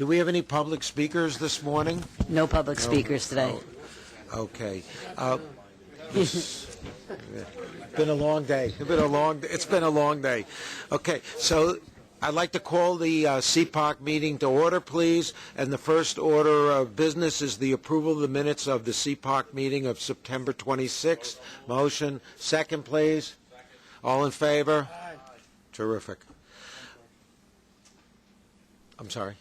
Do we have any public speakers this morning? No public speakers today. Oh, okay. It's been a long day. It's been a long day. Okay, so I'd like to call the CPOC meeting to order, please. And the first order of business is the approval of the minutes of the CPOC meeting of September 26th. Motion. Second, please. All in favor? Aye. Terrific. I'm sorry.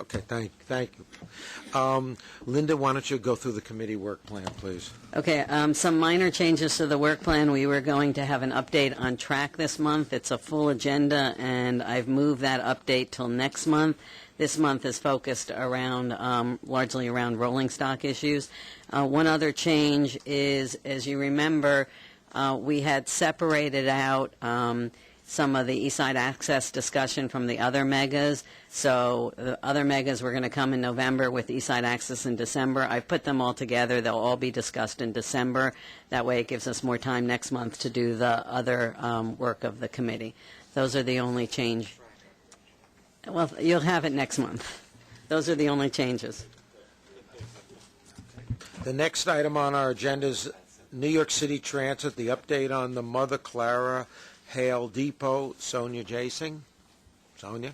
Okay, thank you. Linda, why don't you go through the committee work plan, please? Okay, some minor changes to the work plan. We were going to have an update on track this month. It's a full agenda, and I've moved that update till next month. This month is focused around, largely around rolling stock issues. One other change is, as you remember, we had separated out some of the Eastside Access discussion from the other megas. So the other megas were going to come in November with Eastside Access in December. I put them all together. They'll all be discussed in December. That way it gives us more time next month to do the other work of the committee. Those are the only change. Well, you'll have it next month. Those are the only changes. The next item on our agenda is New York City Transit, the update on the Mother Clara Hale Depot. Sonia Jasing. Sonia?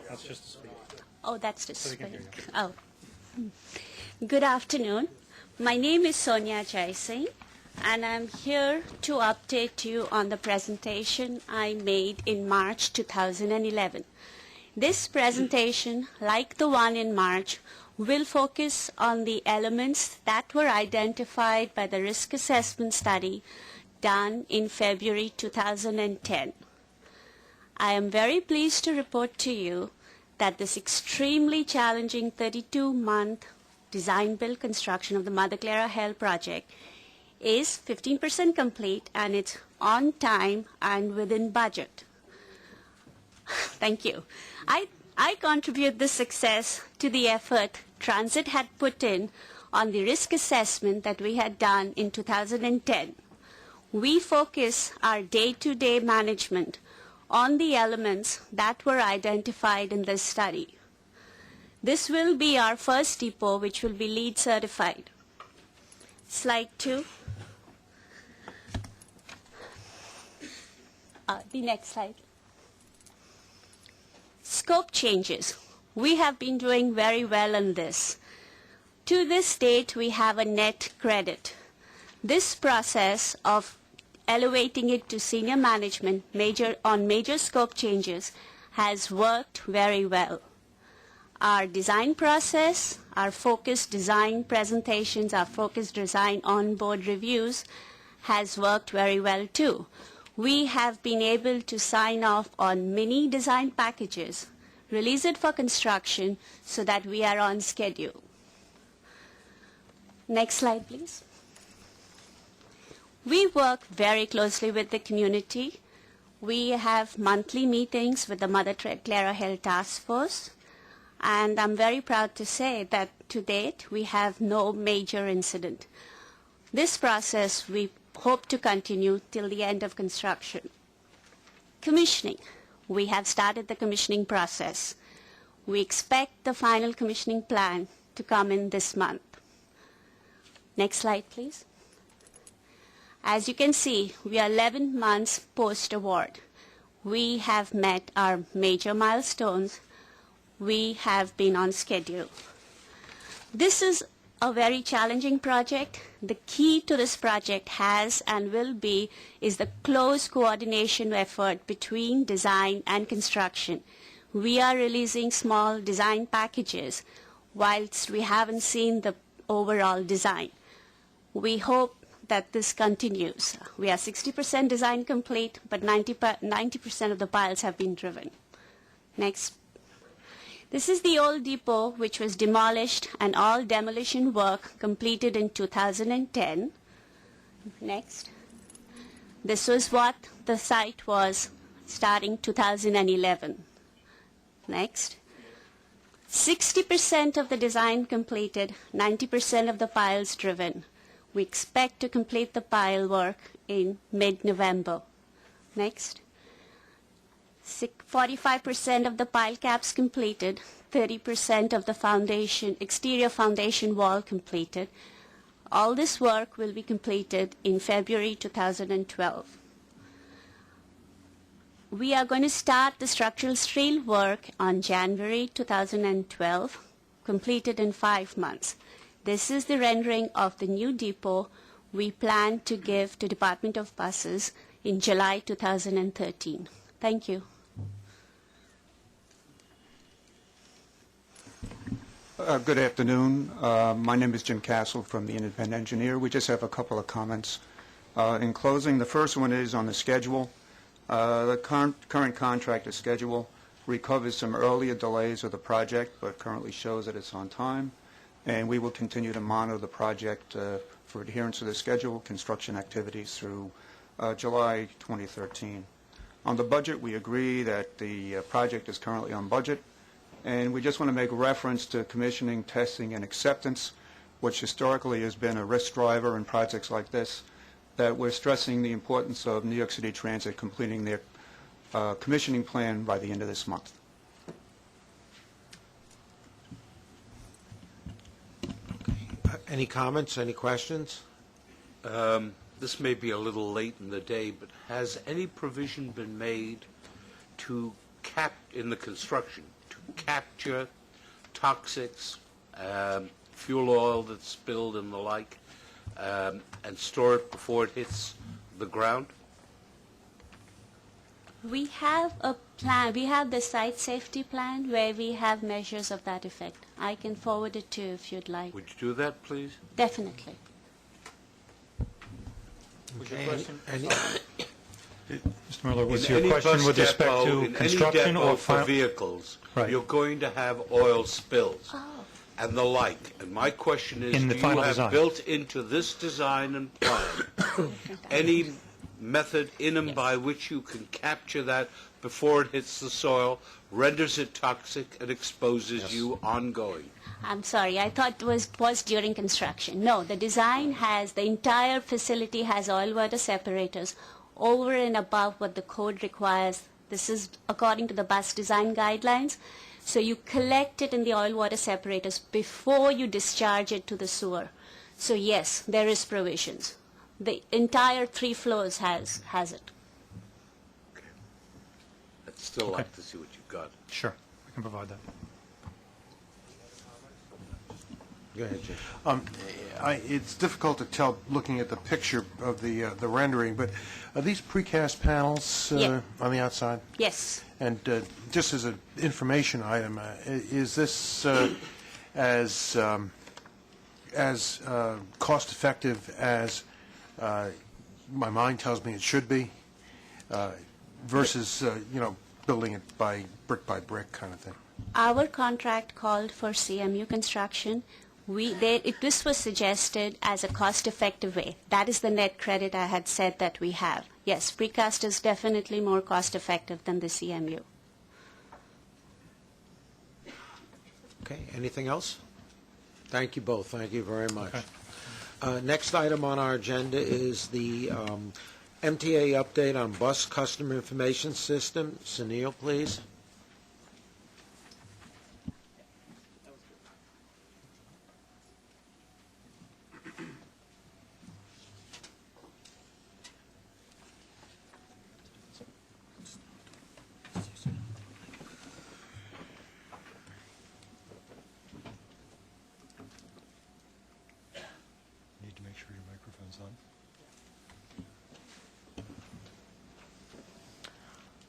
That's just to speak. Oh, that's to speak. Oh. Good afternoon. My name is Sonia Jaising, and I'm here to update you on the presentation I made in March 2011. This presentation, like the one in March, will focus on the elements that were identified by the risk assessment study done in February 2010. I am very pleased to report to you that this extremely challenging 32-month design-build construction of the Mother Clara Hale project is 15% complete, and it's on time and within budget. Thank you. I contribute this success to the effort Transit had put in on the risk assessment that we had done in 2010. We focus our day-to-day management on the elements that were identified in this study. This will be our first depot, which will be LEED certified. Slide 2. The next slide. Scope changes. We have been doing very well on this. To this date, we have a net credit. This process of elevating it to senior management on major scope changes has worked very well. Our design process, our focused design presentations, our focused design on-board reviews has worked very well too. We have been able to sign off on many design packages, release it for construction so that we are on schedule. Next slide, please. We work very closely with the community. We have monthly meetings with the Mother Clara Hale Task Force, and I'm very proud to say that to date we have no major incident. This process we hope to continue till the end of construction. Commissioning. We have started the commissioning process. We expect the final commissioning plan to come in this month. Next slide, please. As you can see, we are 11 months post-award. We have met our major milestones. We have been on schedule. This is a very challenging project. The key to this project has and will be is the close coordination effort between design and construction. We are releasing small design packages whilst we haven't seen the overall design. We hope that this continues. We are 60% design complete, but 90% of the piles have been driven. Next. This is the old depot, which was demolished, and all demolition work completed in 2010. Next. This was what the site was starting 2011. Next. 60% of the design completed, 90% of the piles driven. We expect to complete the pile work in mid-November. Next. 45% of the pile caps completed, 30% of the foundation, exterior foundation wall completed. All this work will be completed in February 2012. We are going to start the structural steel work on January 2012, completed in 5 months. This is the rendering of the new depot we plan to give to Department of Buses in July 2013. Thank you. Good afternoon. My name is Jim Castle from the Independent Engineer. We just have a couple of comments. In closing, the first one is on the schedule. The current contractor schedule recovers some earlier delays of the project, but currently shows that it's on time. And we will continue to monitor the project for adherence to the schedule, construction activities through July 2013. On the budget, we agree that the project is currently on budget. And we just want to make reference to commissioning, testing, and acceptance, which historically has been a risk driver in projects like this, that we're stressing the importance of New York City Transit completing their commissioning plan by the end of this month. Any comments, any questions? This may be a little late in the day, but has any provision been made to in the construction to capture toxics, fuel oil that's spilled and the like, and store it before it hits the ground? We have a plan. We have the site safety plan where we have measures of that effect. I can forward it to you if you'd like. Would you do that, please? Definitely. Mr. Miller, was In your any question bus with respect depot, to in construction any depot or for vehicles, Right. you're going to have oil spills Oh. and the like. And my question is, In the do you final have design. built into this design and plan any method in them by which you can capture that before it hits the soil, renders it toxic, and exposes you ongoing? I'm sorry, I thought it was during construction. No, the design has, the entire facility has oil water separators over and above what the code requires. This is according to the bus design guidelines. So you collect it in the oil water separators before you discharge it to the sewer. So yes, there is provisions. The entire 3 floors has it. I'd still like to see what you've got. Sure, we can provide that. Go ahead, Jim. It's difficult to tell looking at the picture of the rendering, but are these precast panels Yeah. on the outside? Yes. And just as an information item, is this as cost effective as my mind tells me it should be, versus building it by brick kind of thing? Our contract called for CMU construction. This was suggested as a cost-effective way. That is the net credit I had said that we have. Yes, precast is definitely more cost-effective than the CMU. Okay, anything else? Thank you both. Thank you very much. Next item on our agenda is the MTA update on bus customer information system. Sunil, please. Need to make sure your microphone's on.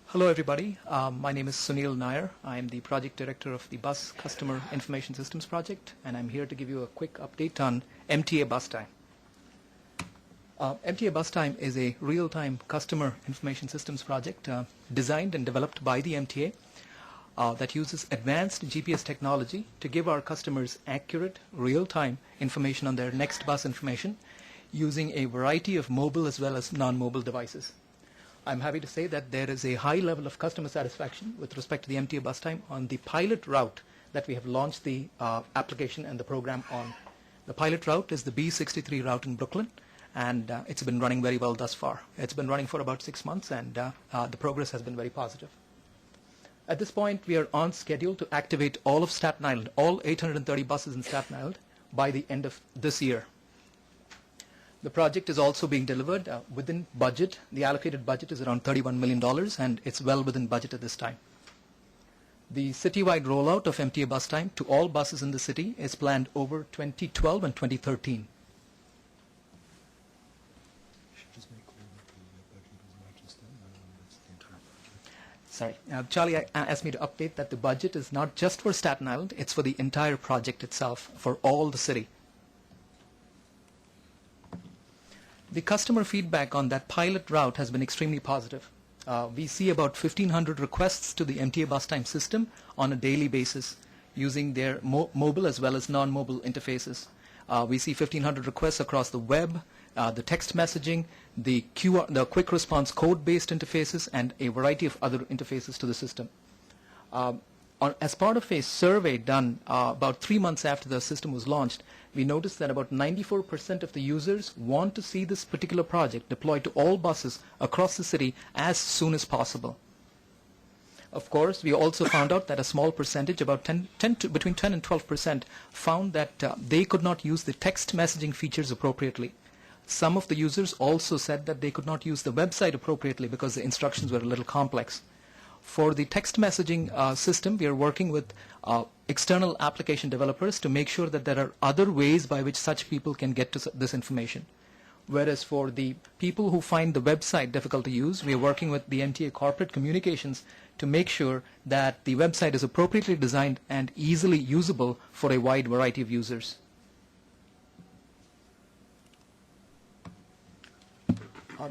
Hello, everybody. My name is Sunil Nair. I am the project director of the Bus Customer Information Systems project, and I'm here to give you a quick update on MTA bus time. MTA Bus Time is a real-time customer information systems project designed and developed by the MTA that uses advanced GPS technology to give our customers accurate, real-time information on their next bus information using a variety of mobile as well as non-mobile devices. I'm happy to say that there is a high level of customer satisfaction with respect to the MTA Bus Time on the pilot route that we have launched the application and the program on. The pilot route is the B63 route in Brooklyn, and it's been running very well thus far. It's been running for about 6 months, and the progress has been very positive. At this point, we are on schedule to activate all of Staten Island, all 830 buses in Staten Island, by the end of this year. The project is also being delivered within budget. The allocated budget is around $31 million, and it's well within budget at this time. The citywide rollout of MTA Bus Time to all buses in the city is planned over 2012 and 2013. Sorry, Charlie asked me to update that the budget is not just for Staten Island, it's for the entire project itself, for all the city. The customer feedback on that pilot route has been extremely positive. We see about 1,500 requests to the MTA Bus Time system on a daily basis using their mobile as well as non-mobile interfaces. We see 1,500 requests across the web, the text messaging, the quick response code-based interfaces, and a variety of other interfaces to the system. As part of a survey done about 3 months after the system was launched, we noticed that about 94% of the users want to see this particular project deployed to all buses across the city as soon as possible. Of course, we also found out that a small percentage, about between 10 and 12%, found that they could not use the text messaging features appropriately. Some of the users also said that they could not use the website appropriately because the instructions were a little complex. For the text messaging system, we are working with external application developers to make sure that there are other ways by which such people can get to this information. Whereas for the people who find the website difficult to use, we are working with the MTA corporate communications to make sure that the website is appropriately designed and easily usable for a wide variety of users.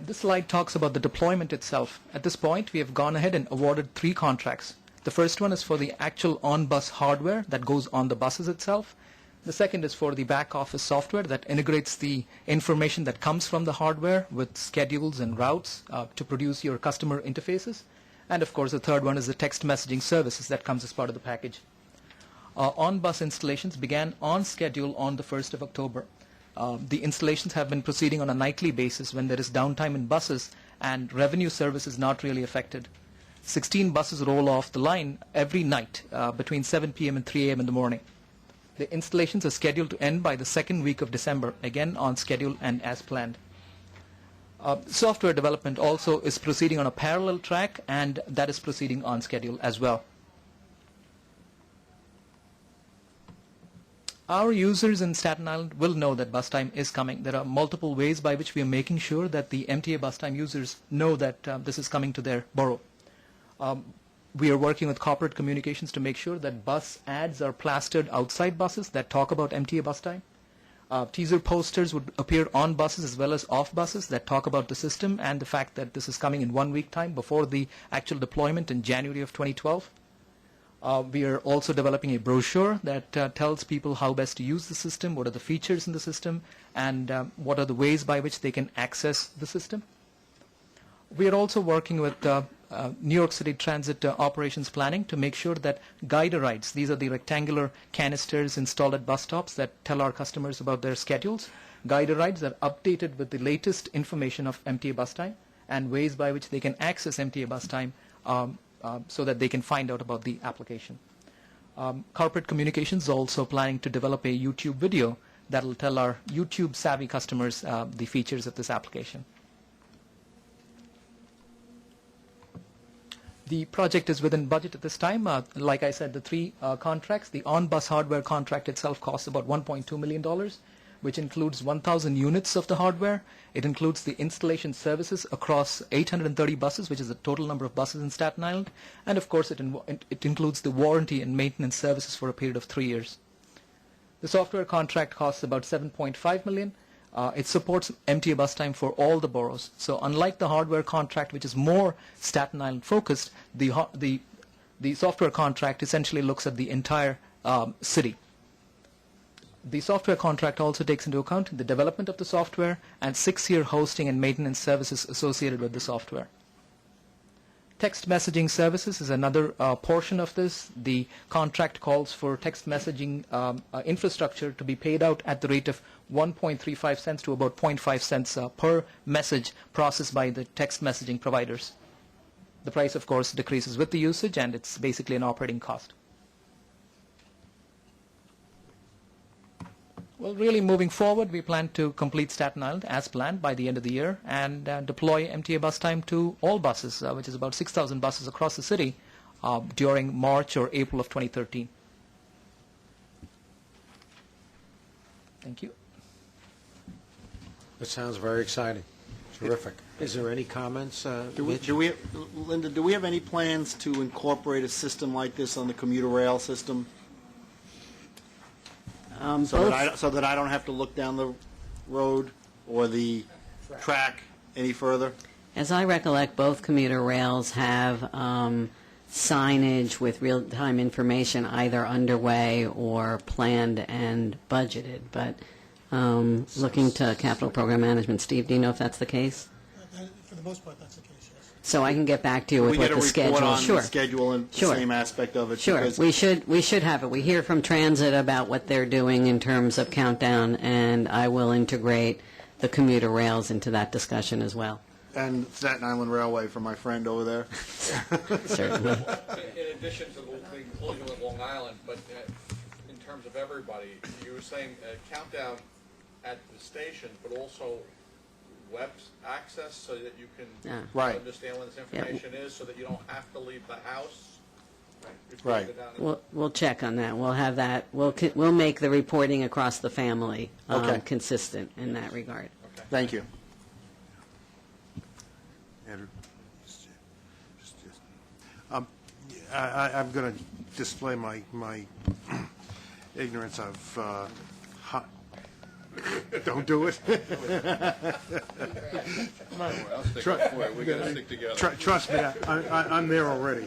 This slide talks about the deployment itself. At this point, we have gone ahead and awarded 3 contracts. The first one is for the actual on-bus hardware that goes on the buses itself. The second is for the back-office software that integrates the information that comes from the hardware with schedules and routes to produce your customer interfaces. And of course, the third one is the text messaging services that comes as part of the package. On-bus installations began on schedule on the 1st of October. The installations have been proceeding on a nightly basis when there is downtime in buses and revenue service is not really affected. 16 buses roll off the line every night between 7 p.m. and 3 a.m. in the morning. The installations are scheduled to end by the second week of December, again on schedule and as planned. Software development also is proceeding on a parallel track, and that is proceeding on schedule as well. Our users in Staten Island will know that bus time is coming. There are multiple ways by which we are making sure that the MTA bus time users know that this is coming to their borough. We are working with corporate communications to make sure that bus ads are plastered outside buses that talk about MTA bus time. Teaser posters would appear on buses as well as off buses that talk about the system and the fact that this is coming in 1 week time before the actual deployment in January of 2012. We are also developing a brochure that tells people how best to use the system, what are the features in the system, and what are the ways by which they can access the system. We are also working with New York City Transit operations planning to make sure that guider rides, these are the rectangular canisters installed at bus stops that tell our customers about their schedules. Guider rides are updated with the latest information of MTA bus time and ways by which they can access MTA bus time so that they can find out about the application. Corporate communications is also planning to develop a YouTube video that will tell our YouTube savvy customers the features of this application. The project is within budget at this time. Like I said, the 3 contracts, the on-bus hardware contract itself costs about $1.2 million, which includes 1,000 units of the hardware. It includes the installation services across 830 buses, which is the total number of buses in Staten Island. And of course, it includes the warranty and maintenance services for a period of 3 years. The software contract costs about $7.5 million. it supports MTA bus time for all the boroughs. So unlike the hardware contract, which is more Staten Island focused, the software contract essentially looks at the entire city. The software contract also takes into account the development of the software and 6-year hosting and maintenance services associated with the software. Text messaging services is another portion of this. The contract calls for text messaging infrastructure to be paid out at the rate of 1.35 cents to about 0.5 cents per message processed by the text messaging providers. The price, of course, decreases with the usage, and it's basically an operating cost. Well, really moving forward, we plan to complete Staten Island as planned by the end of the year and deploy MTA bus time to all buses, which is about 6,000 buses across the city during March or April of 2013. Thank you. That sounds very exciting. Terrific. Is there any comments, Mitch? Linda, do we have any plans to incorporate a system like this on the commuter rail system? So that I don't have to look down the road or the track any further? As I recollect, both commuter rails have signage with real-time information either underway or planned and budgeted. But looking to capital program management, Steve, do you know if that's the case? For the most part, that's the case, yes. So I can get back to you with what the schedule. We get a report on Sure. the schedule and the same aspect of it. Sure, we should have it. We hear from Transit about what they're doing in terms of countdown, and I will integrate the commuter rails into that discussion as well. And Staten Island Railway for my friend over there. Certainly. In addition to the inclusion with Long Island, but in terms of everybody, you were saying countdown at the station, but also web access so that you can Right. understand what this information is, so that you don't have to leave the house. Right. We'll check on that. We'll have that. We'll make the reporting across the family consistent in that regard. Okay. Thank you. Andrew? I'm going to display my ignorance of don't do it. We're going to stick together. Trust me, I'm there already.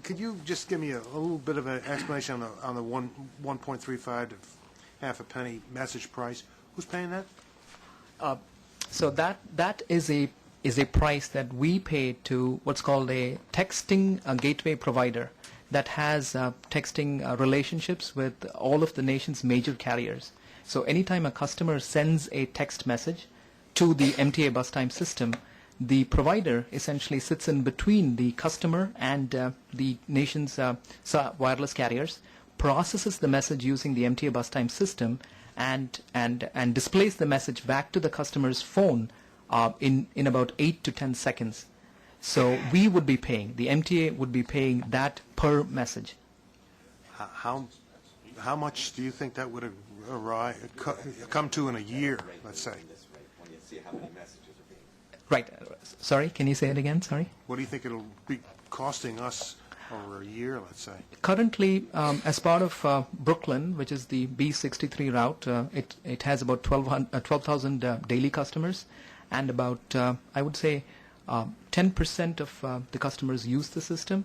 Could you just give me a little bit of an explanation on the 1.35 to half a penny message price? Who's paying that? So that is a price that we pay to what's called a texting gateway provider that has texting relationships with all of the nation's major carriers. So anytime a customer sends a text message to the MTA bus time system, the provider essentially sits in between the customer and the nation's wireless carriers, processes the message using the MTA bus time system, and displays the message back to the customer's phone in about 8 to 10 seconds. So we would be paying, the MTA would be paying that per message. How much do you think that would come to in a year, let's say? Right. Sorry, can you say it again? Sorry. What do you think it'll be costing us over a year, let's say? Currently, as part of Brooklyn, which is the B63 route, it has about 12,000 daily customers, and about, I would say, 10% of the customers use the system.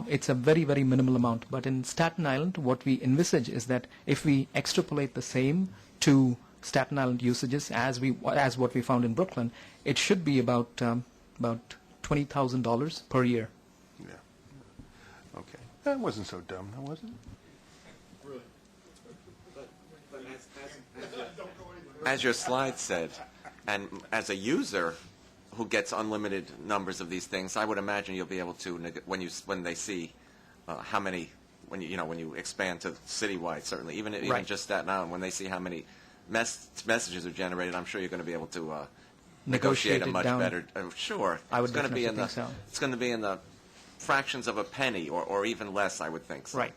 It's a very, very minimal amount. But in Staten Island, what we envisage is that if we extrapolate the same to Staten Island usages as what we found in Brooklyn, it should be about $20,000 per year. Yeah. Okay. That wasn't so dumb, now was it? As your slide said, and as a user who gets unlimited numbers of these things, I would imagine you'll be able to, when they see how many, when you expand to citywide, certainly, even just Staten Island, when they see how many messages are generated, I'm sure you're going to be able to negotiate a much better. Sure, I would it's going to be in the think so. It's going to be in the fractions of a penny, or even less, I would think. So. Right.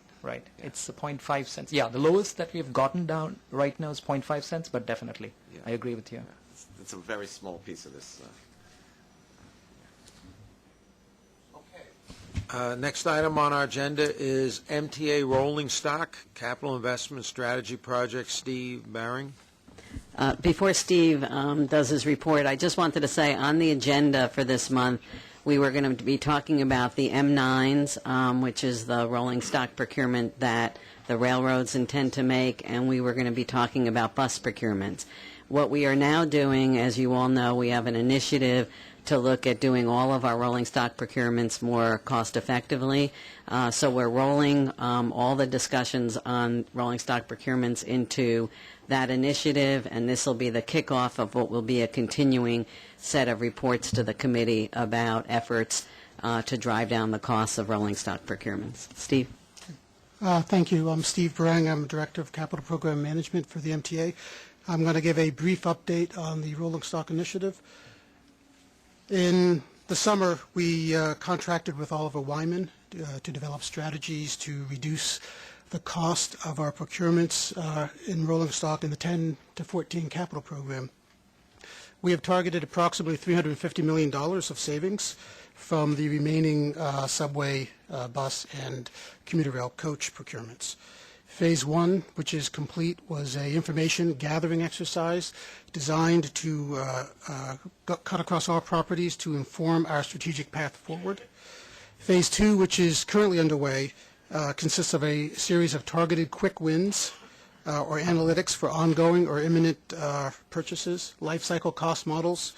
Yeah. It's 0.5 cents. Yeah, the lowest that we've gotten down right now is 0.5 cents, but definitely, I agree with you. Yeah. It's a very small piece of this. Next item on our agenda is MTA Rolling Stock Capital Investment Strategy Project. Steve Baring. Before Steve does his report, I just wanted to say on the agenda for this month, we were going to be talking about the M9s, which is the rolling stock procurement that the railroads intend to make, and we were going to be talking about bus procurements. What we are now doing, as you all know, we have an initiative to look at doing all of our rolling stock procurements more cost effectively. So we're rolling all the discussions on rolling stock procurements into that initiative, and this will be the kickoff of what will be a continuing set of reports to the committee about efforts to drive down the costs of rolling stock procurements. Steve? Thank you. I'm Steve Barang. I'm Director of Capital Program Management for the MTA. I'm going to give a brief update on the rolling stock initiative. In the summer, we contracted with Oliver Wyman to develop strategies to reduce the cost of our procurements in rolling stock in the 10 to 14 capital program. We have targeted approximately $350 million of savings from the remaining subway, bus, and commuter rail coach procurements. Phase 1, which is complete, was an information gathering exercise designed to cut across all properties to inform our strategic path forward. Phase 2, which is currently underway, consists of a series of targeted quick wins or analytics for ongoing or imminent purchases, life cycle cost models,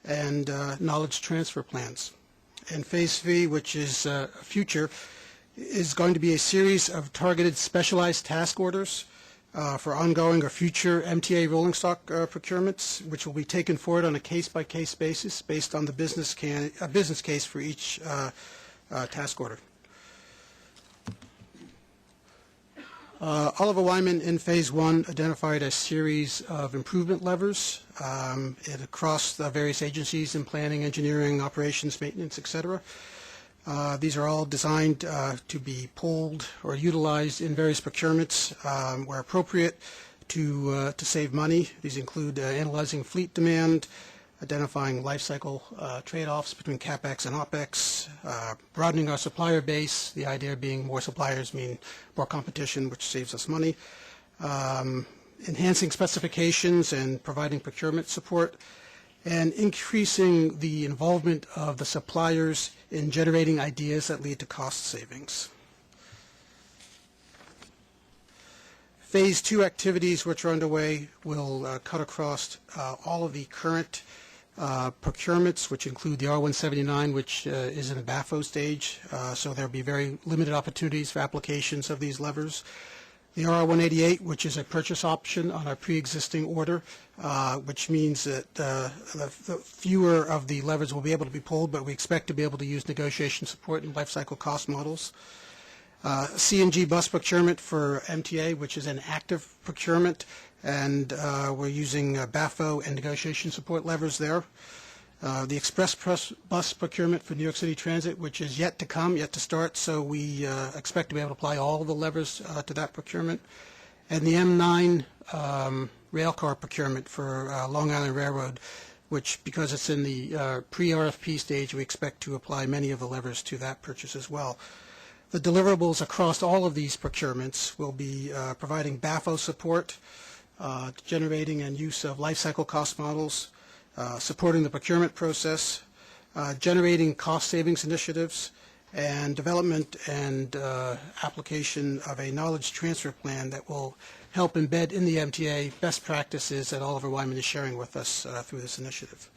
and knowledge transfer plans. And Phase 3, which is future, is going to be a series of targeted specialized task orders for ongoing or future MTA rolling stock procurements, which will be taken forward on a case-by-case basis based on the business case for each task order. Oliver Wyman in Phase 1 identified a series of improvement levers across the various agencies in planning, engineering, operations, maintenance, etc. These are all designed to be pulled or utilized in various procurements where appropriate to save money. These include analyzing fleet demand, identifying life cycle trade-offs between CapEx and OpEx, broadening our supplier base, the idea being more suppliers mean more competition, which saves us money, enhancing specifications and providing procurement support, and increasing the involvement of the suppliers in generating ideas that lead to cost savings. Phase 2 activities which are underway will cut across all of the current procurements, which include the R179, which is in a BAFO stage, so there will be very limited opportunities for applications of these levers. The R188, which is a purchase option on our pre-existing order, which means that the fewer of the levers will be able to be pulled, but we expect to be able to use negotiation support and life cycle cost models. CNG bus procurement for MTA, which is an active procurement, and we're using BAFO and negotiation support levers there. The express bus procurement for New York City Transit, which is yet to come, yet to start, so we expect to be able to apply all the levers to that procurement. And the M9 rail car procurement for Long Island Railroad, which, because it's in the pre-RFP stage, we expect to apply many of the levers to that purchase as well. The deliverables across all of these procurements will be providing BAFO support, generating and use of life cycle cost models, supporting the procurement process, generating cost savings initiatives, and development and application of a knowledge transfer plan that will help embed in the MTA best practices that Oliver Wyman is sharing with us through this initiative.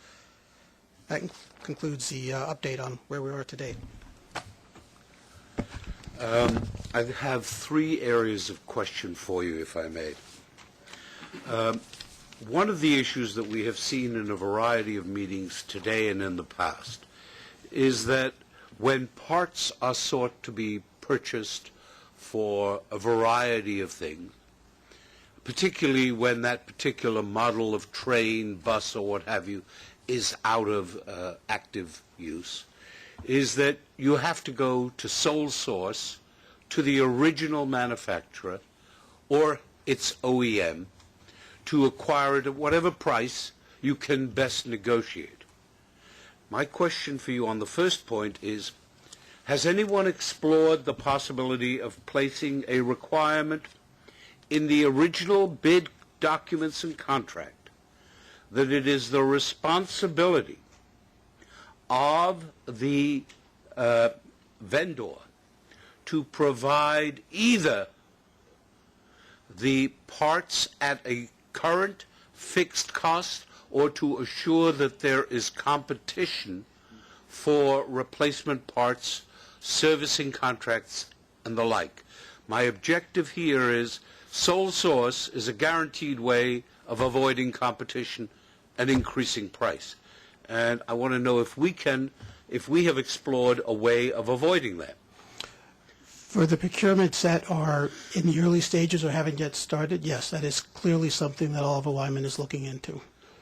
That concludes the update on where we are today. I have 3 areas of question for you, if I may. One of the issues that we have seen in a variety of meetings today and in the past is that when parts are sought to be purchased for a variety of things, particularly when that particular model of train, bus, or what have you is out of active use, is that you have to go to sole source, to the original manufacturer or its OEM, to acquire it at whatever price you can best negotiate. My question for you on the first point is, Has anyone explored the possibility of placing a requirement in the original bid documents and contract that it is the responsibility of the vendor to provide either the parts at a current fixed cost or to assure that there is competition for replacement parts, servicing contracts, and the like? My objective here is sole source is a guaranteed way of avoiding competition and increasing price. And I want to know if we have explored a way of avoiding that. For the procurements that are in the early stages or haven't yet started, yes, that is clearly something that Oliver Wyman is looking into.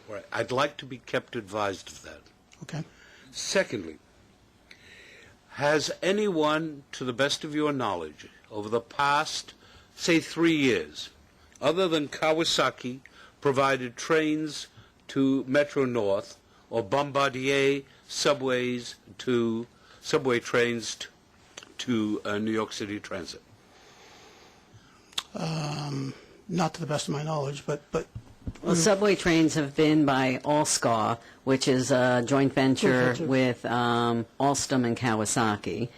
Right. I'd like to be kept advised of that. Okay. Secondly, has anyone, to the best of your knowledge, over the past, say, 3 years, other than Kawasaki, provided trains to Metro North or Bombardier subway trains to New York City Transit? Not to the best of my knowledge, but Well, subway trains have been by Allscar, which is a joint venture with Alstom and Kawasaki.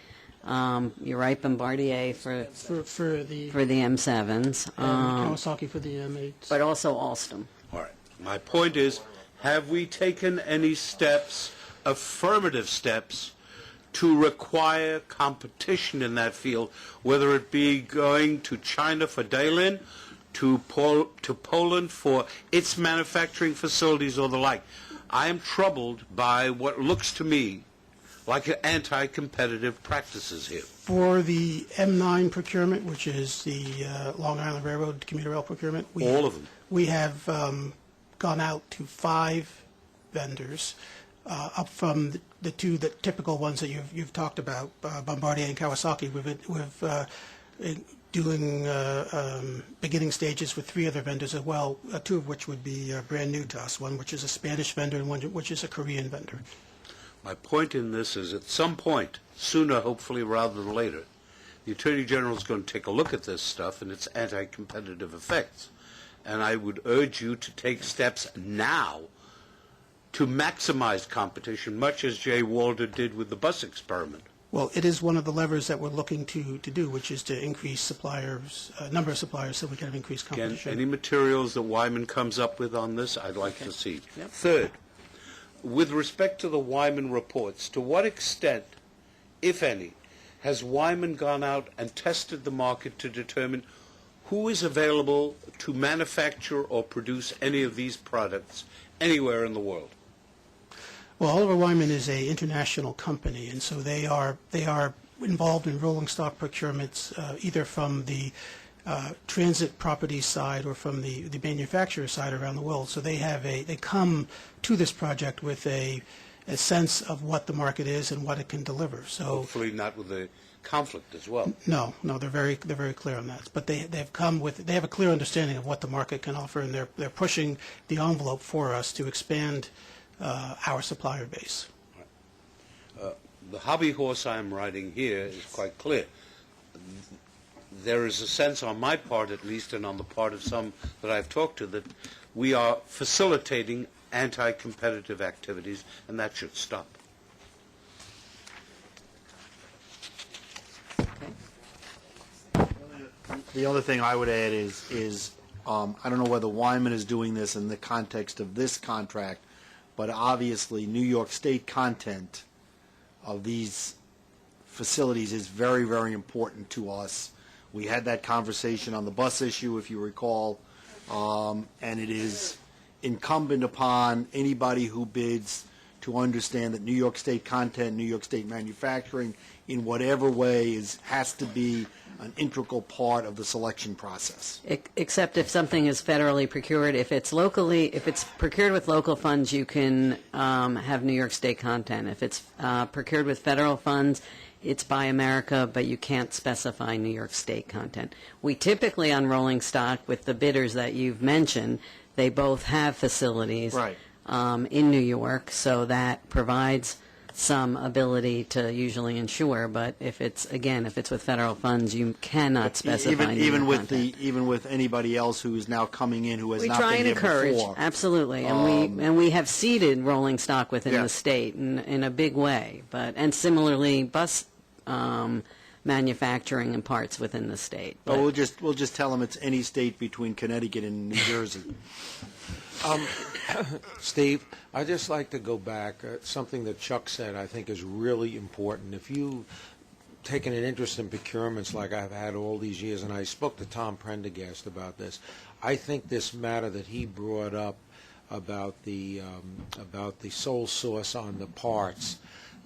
You're right, Bombardier for the M7s, and Kawasaki for the M8s. but also Alstom. All right. My point is, have we taken any steps, affirmative steps, to require competition in that field, whether it be going to China for Dahlin, to Poland for its manufacturing facilities or the like? I am troubled by what looks to me like anti-competitive practices here. For the M9 procurement, which is the Long Island Railroad commuter rail procurement, All of them. We have gone out to 5 vendors, up from the 2 typical ones that you've talked about, Bombardier and Kawasaki. We've doing beginning stages with 3 other vendors as well, 2 of which would be brand new to us, one which is a Spanish vendor and one which is a Korean vendor. My point in this is at some point, sooner hopefully rather than later, the Attorney General is going to take a look at this stuff and its anti-competitive effects. And I would urge you to take steps now to maximize competition, much as Jay Walder did with the bus experiment. Well, it is one of the levers that we're looking to do, which is to increase number of suppliers so we can have increased competition. Again, any materials that Wyman comes up with on this, I'd like to see. Yep. Third, with respect to the Wyman reports, to what extent, if any, has Wyman gone out and tested the market to determine who is available to manufacture or produce any of these products anywhere in the world? Well, Oliver Wyman is an international company, and so they are involved in rolling stock procurements either from the transit property side or from the manufacturer side around the world. So they come to this project with a sense of what the market is and what it can deliver. So hopefully not with a conflict as well. No, they're very clear on that. But they have a clear understanding of what the market can offer, and they're pushing the envelope for us to expand our supplier base. The hobby horse I'm riding here is quite clear. There is a sense on my part at least, and on the part of some that I've talked to, that we are facilitating anti-competitive activities, and that should stop. The other thing I would add is I don't know whether Wyman is doing this in the context of this contract, but obviously New York State content of these facilities is very, very important to us. We had that conversation on the bus issue, if you recall, and it is incumbent upon anybody who bids to understand that New York State content, New York State manufacturing, in whatever way has to be an integral part of the selection process. Except if something is federally procured. If it's procured with local funds, you can have New York State content. If it's procured with federal funds, it's Buy America, but you can't specify New York State content. We typically, on rolling stock, with the bidders that you've mentioned, they both have facilities Right. In New York, so that provides some ability to usually insure, but if it's with federal funds, you cannot specify even with content. even with anybody else who is now coming in who has We not try been and here encourage, before. absolutely, and we have seeded rolling stock within Yeah. the state in a big way, and similarly bus manufacturing and parts within the state. But we'll just tell them it's any state between Connecticut and New Jersey. Steve, I'd just like to go back. Something that Chuck said I think is really important. If you've taken an interest in procurements like I've had all these years, and I spoke to Tom Prendergast about this, I think this matter that he brought up about the sole source on the parts,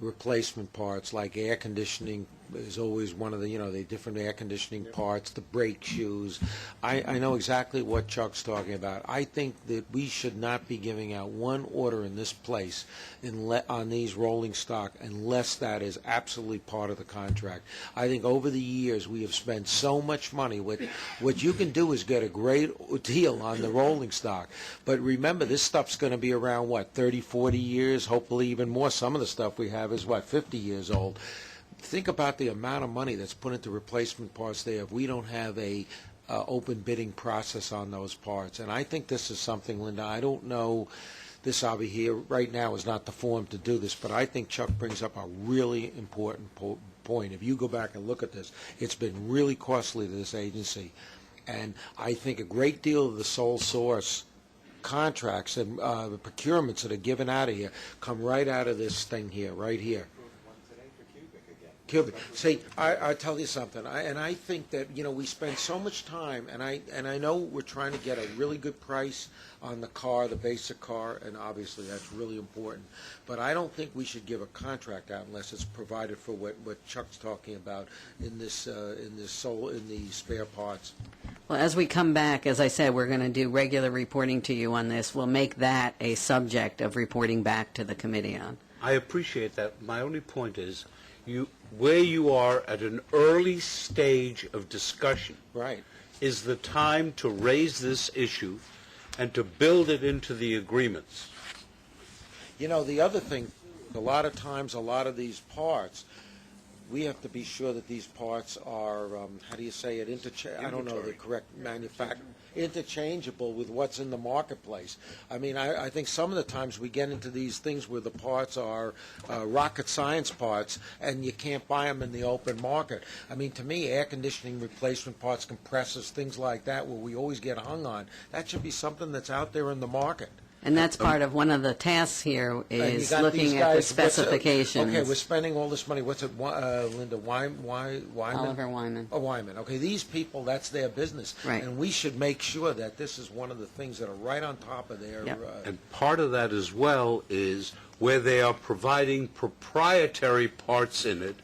replacement parts, like air conditioning is always one of the different air conditioning parts, the brake shoes. I know exactly what Chuck's talking about. I think that we should not be giving out one order in this place on these rolling stock unless that is absolutely part of the contract. I think over the years we have spent so much money. What you can do is get a great deal on the rolling stock. But remember, this stuff's going to be around, 30, 40 years, hopefully even more. Some of the stuff we have is, 50 years old. Think about the amount of money that's put into replacement parts there if we don't have a open bidding process on those parts. And I think this is something, Linda, I don't know, this over here right now is not the forum to do this, but I think Chuck brings up a really important point. If you go back and look at this, it's been really costly to this agency. And I think a great deal of the sole source contracts and the procurements that are given out of here come right out of this thing here, right here. Cubic. See, I tell you something, and I think that we spend so much time, and I know we're trying to get a really good price on the car, the basic car, and obviously that's really important. But I don't think we should give a contract out unless it's provided for what Chuck's talking about in the spare parts. Well, as we come back, as I said, we're going to do regular reporting to you on this. We'll make that a subject of reporting back to the committee on. I appreciate that. My only point is, where you are at an early stage of discussion, right, is the time to raise this issue and to build it into the agreements. The other thing, a lot of times, a lot of these parts, we have to be sure that these parts are, how do you say it, I don't know the correct interchangeable with what's in the marketplace. I mean, I think some of the times we get into these things where the parts are rocket science parts and you can't buy them in the open market. I mean, to me, air conditioning replacement parts, compressors, things like that, where we always get hung on, that should be something that's out there in the market. And that's part of one of the tasks here is looking at the specifications. Okay, we're spending all this money. What's it, Linda? Wyman? Oliver Wyman. Oh, Wyman. Okay, these people, that's their business. Right. And we should make sure that this is one of the things that are right on top of their... Yep. And part of that as well is where they are providing proprietary parts in it,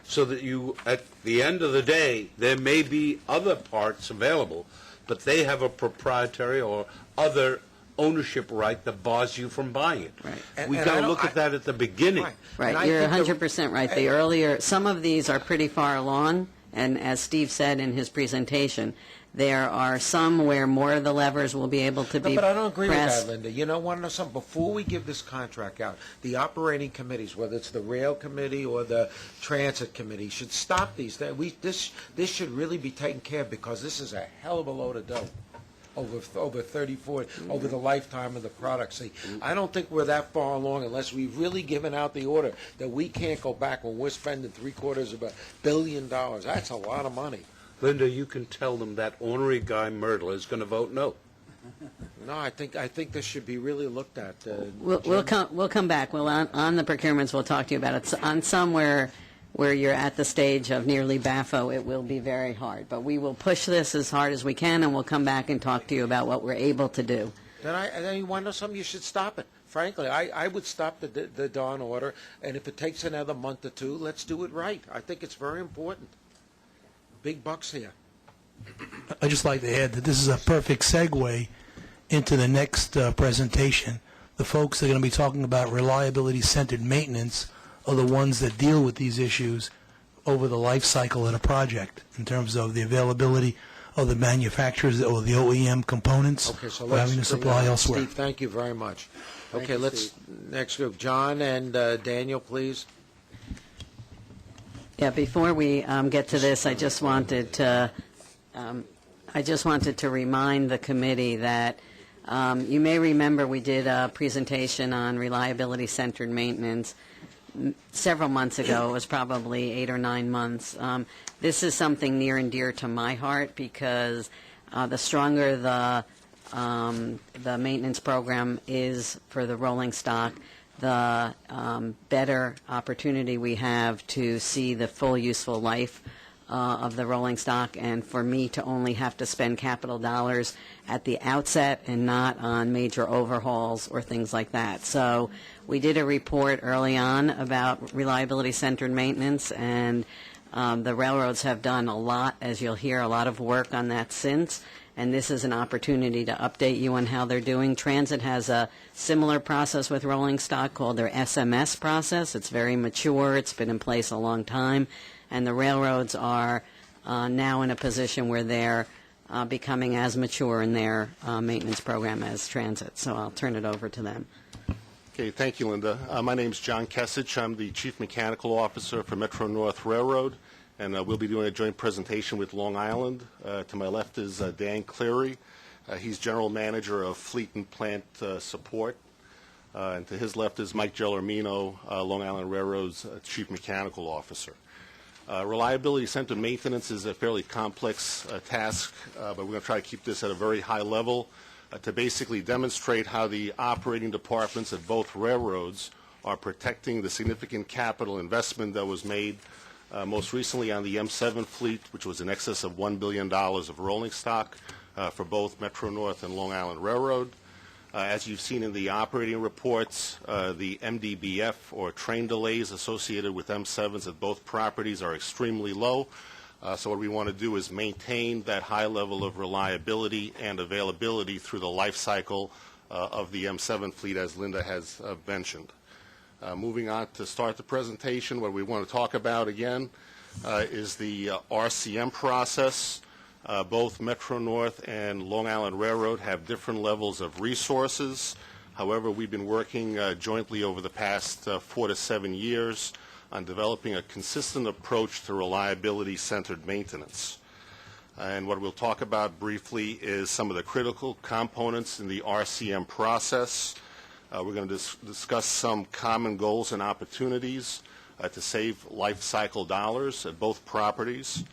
so that at the end of the day, there may be other parts available, but they have a proprietary or other ownership right that bars you from buying it. Right. We've got to look at that at the beginning. Right, you're 100% right. The earlier, some of these are pretty far along, and as Steve said in his presentation, there are some where more of the levers will be able to be No, but I don't agree pressed. with that, Linda. You know, want to know something? Before we give this contract out, the operating committees, whether it's the rail committee or the transit committee, should stop these. This should really be taken care of, because this is a hell of a load of dough. Over 30, 40, over the lifetime of the product. See, I don't think we're that far along unless we've really given out the order that we can't go back when we're spending $750 million. That's a lot of money. Linda, you can tell them that ornery guy Myrtle is going to vote no. No, I think this should be really looked at. We'll come back. On the procurements, we'll talk to you about it. On some where you're at the stage of nearly BAFO, it will be very hard. But we will push this as hard as we can, and we'll come back and talk to you about what we're able to do. Then you want to know something? You should stop it. Frankly, I would stop the dawn order, and if it takes another month or two, let's do it right. I think it's very important. Big bucks here. I'd just like to add that this is a perfect segue into the next presentation. The folks that are going to be talking about reliability-centered maintenance are the ones that deal with these issues over the life cycle of a project in terms of the availability of the manufacturers or the OEM components Okay, so or having to supply elsewhere. Steve, thank you very much. Okay, next group, John and Daniel, please. Yeah, before we get to this, I just wanted to remind the committee that you may remember we did a presentation on reliability-centered maintenance several months ago. It was probably 8 or 9 months. This is something near and dear to my heart because the stronger the maintenance program is for the rolling stock, the better opportunity we have to see the full useful life of the rolling stock, and for me to only have to spend capital dollars at the outset and not on major overhauls or things like that. So we did a report early on about reliability-centered maintenance, and the railroads have done a lot, as you'll hear, a lot of work on that since, and this is an opportunity to update you on how they're doing. Transit has a similar process with rolling stock called their SMS process. It's very mature. It's been in place a long time, and the railroads are now in a position where they're becoming as mature in their maintenance program as transit. So I'll turn it over to them. Okay, thank you, Linda. My name is John Kesich. I'm the Chief Mechanical Officer for Metro North Railroad, and we'll be doing a joint presentation with Long Island. To my left is Dan Cleary. He's General Manager of Fleet and Plant Support. And to his left is Mike Gellermino, Long Island Railroad's Chief Mechanical Officer. Reliability-centered maintenance is a fairly complex task, but we're going to try to keep this at a very high level to basically demonstrate how the operating departments at both railroads are protecting the significant capital investment that was made most recently on the M7 fleet, which was in excess of $1 billion of rolling stock for both Metro North and Long Island Railroad. As you've seen in the operating reports, the MDBF, or train delays associated with M7s at both properties, are extremely low. So what we want to do is maintain that high level of reliability and availability through the life cycle of the M7 fleet, as Linda has mentioned. Moving on to start the presentation, what we want to talk about again is the RCM process. Both Metro North and Long Island Railroad have different levels of resources. However, we've been working jointly over the past 4 to 7 years on developing a consistent approach to reliability-centered maintenance. And what we'll talk about briefly is some of the critical components in the RCM process. We're going to discuss some common goals and opportunities to save life cycle dollars at both properties.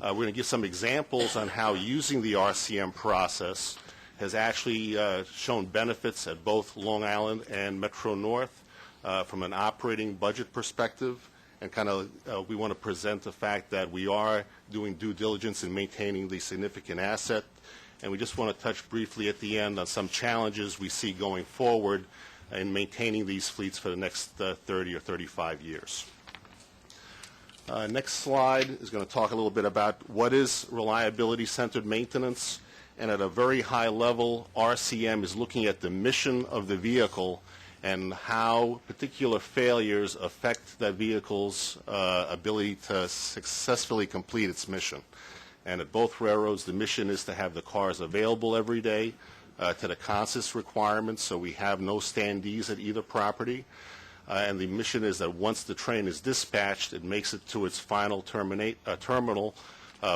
We're going to give some examples on how using the RCM process has actually shown benefits at both Long Island and Metro North from an operating budget perspective, and we want to present the fact that we are doing due diligence in maintaining the significant asset. And we just want to touch briefly at the end on some challenges we see going forward in maintaining these fleets for the next 30 or 35 years. Next slide is going to talk a little bit about what is reliability-centered maintenance. And at a very high level, RCM is looking at the mission of the vehicle and how particular failures affect that vehicle's ability to successfully complete its mission. And at both railroads, the mission is to have the cars available every day to the consensus requirements, so we have no standees at either property. And the mission is that once the train is dispatched, it makes it to its final terminal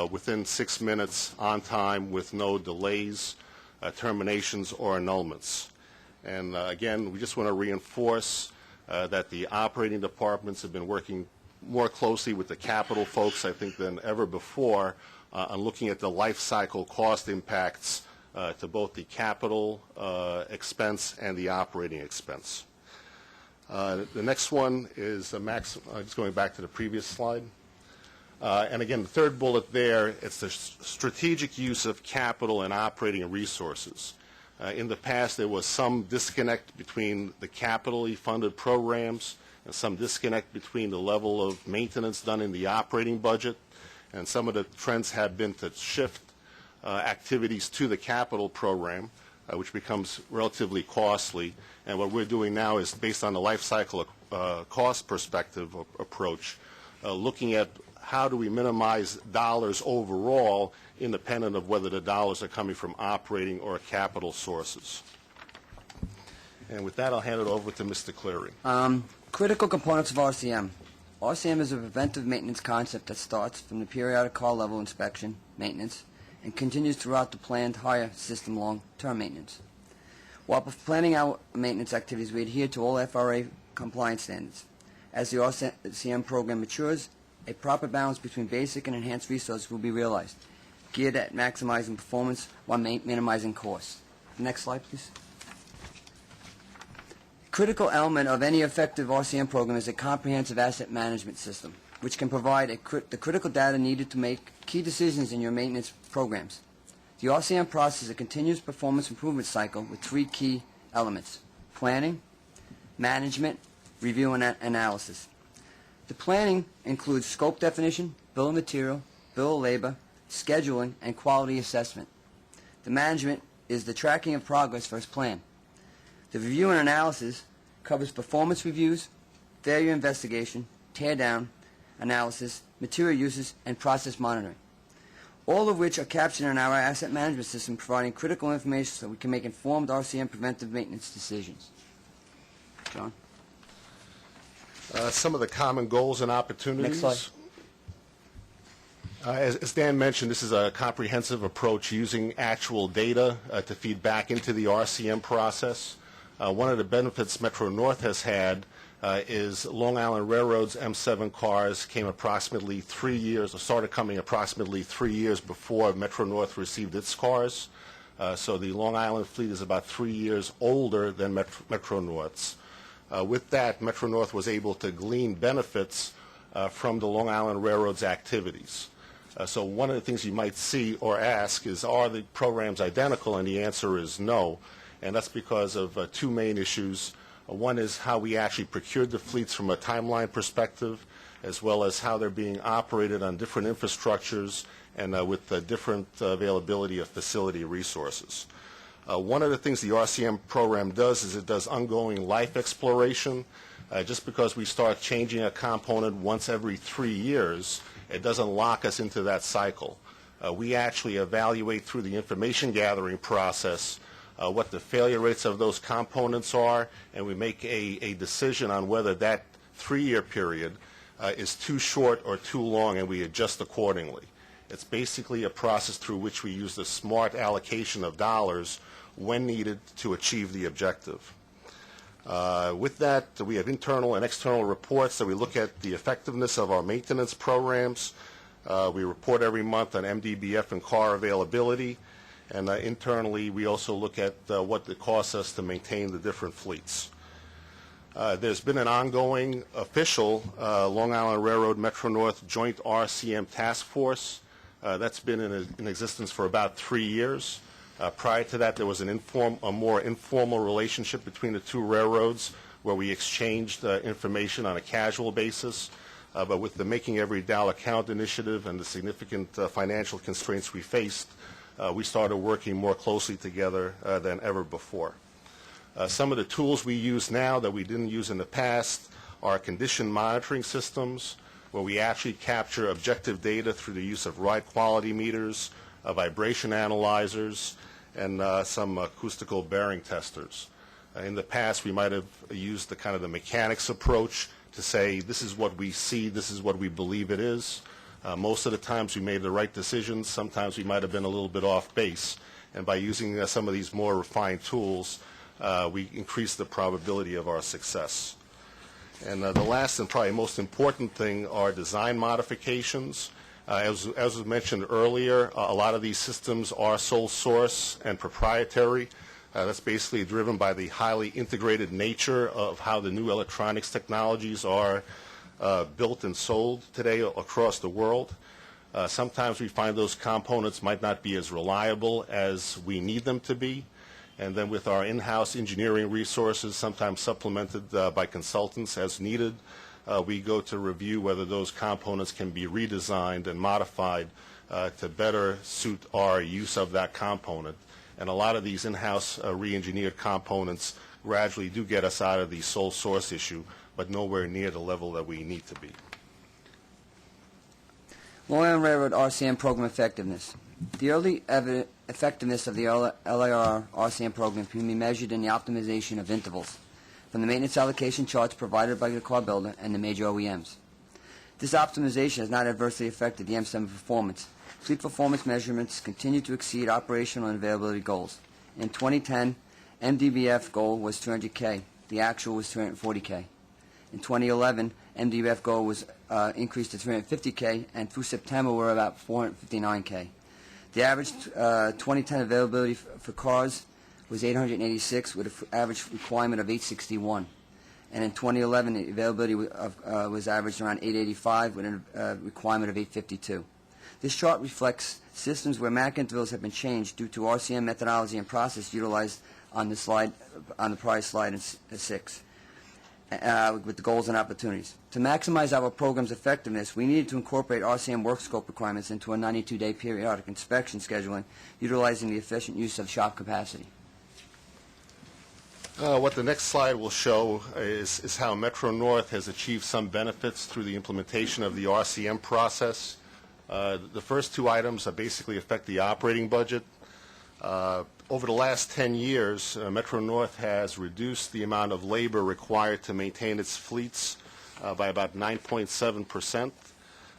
within 6 minutes on time with no delays, terminations, or annulments. And again, we just want to reinforce that the operating departments have been working more closely with the capital folks, I think, than ever before on looking at the life cycle cost impacts to both the capital expense and the operating expense. The next one is just going back to the previous slide. And again, the third bullet there, it's the strategic use of capital and operating resources. In the past, there was some disconnect between the capitally funded programs and some disconnect between the level of maintenance done in the operating budget. And some of the trends have been to shift activities to the capital program, which becomes relatively costly. And what we're doing now is, based on the life cycle cost perspective approach, looking at how do we minimize dollars overall, independent of whether the dollars are coming from operating or capital sources. And with that, I'll hand it over to Mr. Cleary. Critical components of RCM. RCM is a preventive maintenance concept that starts from the periodic car level inspection, maintenance, and continues throughout the planned higher system long-term maintenance. While planning our maintenance activities, we adhere to all FRA compliance standards. As the RCM program matures, a proper balance between basic and enhanced resources will be realized, geared at maximizing performance while minimizing costs. Next slide, please. Critical element of any effective RCM program is a comprehensive asset management system, which can provide the critical data needed to make key decisions in your maintenance programs. The RCM process is a continuous performance improvement cycle with three key elements: planning, management, review, and analysis. The planning includes scope definition, bill of material, bill of labor, scheduling, and quality assessment. The management is the tracking of progress for its plan. The review and analysis covers performance reviews, failure investigation, tear-down analysis, material uses, and process monitoring, all of which are captured in our asset management system, providing critical information so we can make informed RCM preventive maintenance decisions. John? Some of the common goals and opportunities. Next slide. As Dan mentioned, this is a comprehensive approach using actual data to feed back into the RCM process. One of the benefits Metro-North has had is Long Island Railroad's M7 cars came approximately 3 years, or started coming approximately 3 years before Metro-North received its cars. So the Long Island fleet is about 3 years older than Metro-North's. With that, Metro-North was able to glean benefits from the Long Island Railroad's activities. So one of the things you might see or ask is, are the programs identical? And the answer is no. And that's because of two main issues. One is how we actually procured the fleets from a timeline perspective, as well as how they're being operated on different infrastructures and with different availability of facility resources. One of the things the RCM program does is it does ongoing life exploration. Just because we start changing a component once every 3 years, it doesn't lock us into that cycle. We actually evaluate through the information gathering process what the failure rates of those components are, and we make a decision on whether that 3-year period is too short or too long, and we adjust accordingly. It's basically a process through which we use the smart allocation of dollars when needed to achieve the objective. With that, we have internal and external reports that we look at the effectiveness of our maintenance programs. We report every month on MDBF and car availability. And internally, we also look at what it costs us to maintain the different fleets. There's been an ongoing official Long Island Railroad Metro-North Joint RCM Task Force. That's been in existence for about 3 years. Prior to that, there was a more informal relationship between the two railroads where we exchanged information on a casual basis. But with the Making Every Dollar Count initiative and the significant financial constraints we faced, we started working more closely together than ever before. Some of the tools we use now that we didn't use in the past are condition monitoring systems, where we actually capture objective data through the use of ride quality meters, vibration analyzers, and some acoustical bearing testers. In the past, we might have used the kind of the mechanics approach to say, this is what we see, this is what we believe it is. Most of the times we made the right decisions. Sometimes we might have been a little bit off base. And by using some of these more refined tools, we increase the probability of our success. And the last and probably most important thing are design modifications. As was mentioned earlier, a lot of these systems are sole source and proprietary. That's basically driven by the highly integrated nature of how the new electronics technologies are built and sold today across the world. Sometimes we find those components might not be as reliable as we need them to be. And then with our in-house engineering resources, sometimes supplemented by consultants as needed, we go to review whether those components can be redesigned and modified to better suit our use of that component. And a lot of these in-house re-engineered components gradually do get us out of the sole source issue, but nowhere near the level that we need to be. Long Island Railroad RCM program effectiveness. The early effectiveness of the LAR RCM program can be measured in the optimization of intervals from the maintenance allocation charts provided by the car builder and the major OEMs. This optimization has not adversely affected the M7 performance. Fleet performance measurements continue to exceed operational and availability goals. In 2010, MDBF goal was 200K. The actual was 240K. In 2011, MDBF goal was increased to 350K, and through September we're about 459K. The average 2010 availability for cars was 886 with an average requirement of 861. And in 2011, the availability was averaged around 885 with a requirement of 852. This chart reflects systems where MAC intervals have been changed due to RCM methodology and process utilized on the slide, on the prior slide in 6, with the goals and opportunities. To maximize our program's effectiveness, we needed to incorporate RCM work scope requirements into a 92-day periodic inspection scheduling, utilizing the efficient use of shop capacity. What the next slide will show is how Metro North has achieved some benefits through the implementation of the RCM process. The first two items basically affect the operating budget. Over the last 10 years, Metro North has reduced the amount of labor required to maintain its fleets by about 9.7%,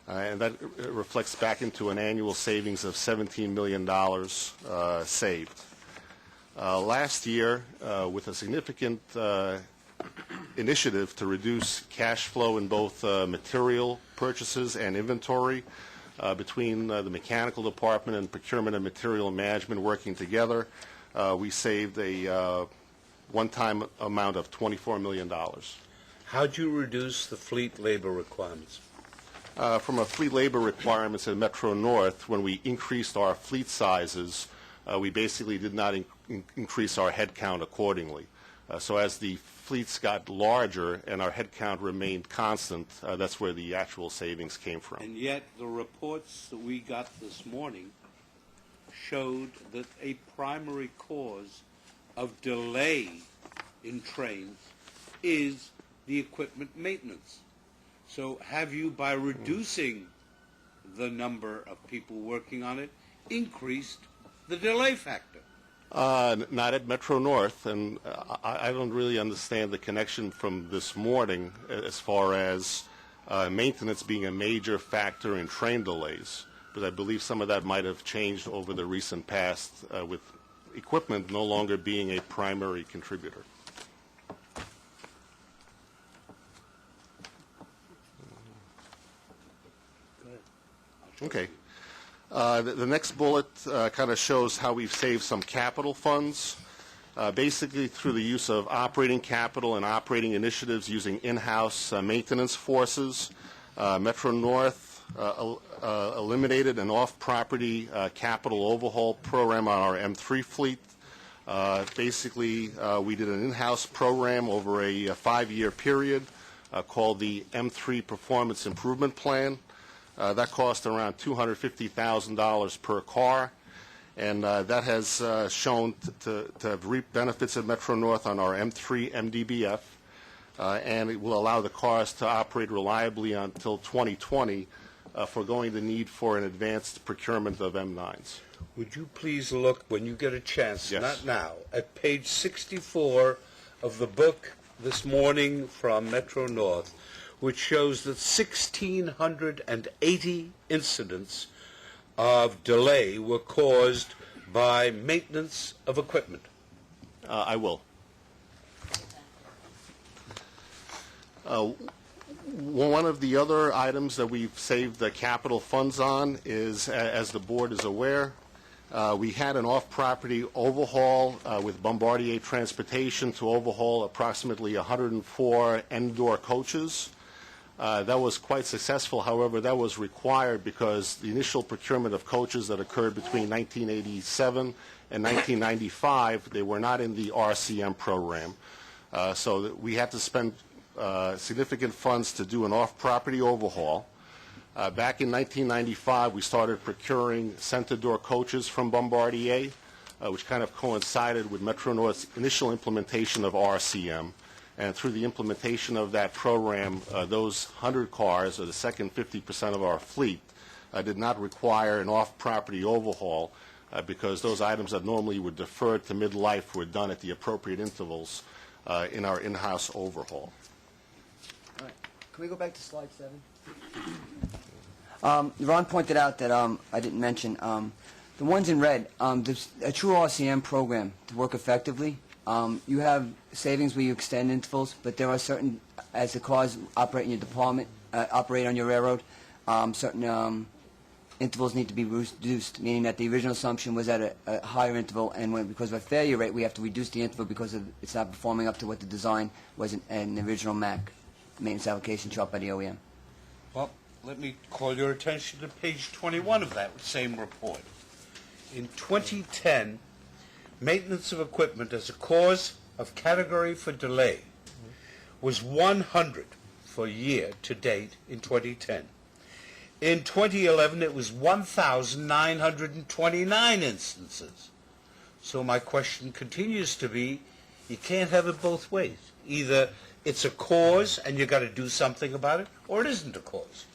and that reflects back into an annual savings of $17 million saved. Last year, with a significant initiative to reduce cash flow in both material purchases and inventory, between the mechanical department and procurement and material management working together, we saved a one-time amount of $24 million. How'd you reduce the fleet labor requirements? From a fleet labor requirements at Metro North, when we increased our fleet sizes, we basically did not increase our headcount accordingly. So as the fleets got larger and our headcount remained constant, that's where the actual savings came from. And yet the reports that we got this morning showed that a primary cause of delay in trains is the equipment maintenance. So have you, by reducing the number of people working on it, increased the delay factor? Not at Metro North, and I don't really understand the connection from this morning as far as maintenance being a major factor in train delays, but I believe some of that might have changed over the recent past with equipment no longer being a primary contributor. Okay. The next bullet kind of shows how we've saved some capital funds, basically through the use of operating capital and operating initiatives using in-house maintenance forces. Metro North eliminated an off-property capital overhaul program on our M3 fleet. Basically, we did an in-house program over a 5-year period called the M3 Performance Improvement Plan. That cost around $250,000 per car, and that has shown to have reaped benefits at Metro North on our M3 MDBF, and it will allow the cars to operate reliably until 2020, foregoing the need for an advanced procurement of M9s. Would you please look, when you get a chance, Yes. not now, at page 64 of the book this morning from Metro North, which shows that 1,680 incidents of delay were caused by maintenance of equipment. I will. One of the other items that we've saved the capital funds on is, as the board is aware, we had an off-property overhaul with Bombardier Transportation to overhaul approximately 104 end-door coaches. That was quite successful. However, that was required because the initial procurement of coaches that occurred between 1987 and 1995, they were not in the RCM program. So we had to spend significant funds to do an off-property overhaul. Back in 1995, we started procuring center-door coaches from Bombardier, which kind of coincided with Metro North's initial implementation of RCM. And through the implementation of that program, those 100 cars, or the second 50% of our fleet, did not require an off-property overhaul because those items that normally were deferred to midlife were done at the appropriate intervals in our in-house overhaul. All right. Can we go back to slide 7? Ron pointed out that I didn't mention the ones in red. A true RCM program to work effectively. You have savings where you extend intervals, but there are certain, as the cars operate in your department, operate on your railroad, certain intervals need to be reduced, meaning that the original assumption was at a higher interval, and because of a failure rate, we have to reduce the interval because it's not performing up to what the design was in the original MAC, maintenance allocation chart by the OEM. Well, let me call your attention to page 21 of that same report. In 2010, maintenance of equipment as a cause of category for delay was 100 for year to date in 2010. In 2011, it was 1,929 instances. So my question continues to be, you can't have it both ways. Either it's a cause and you got to do something about it, or it isn't a cause.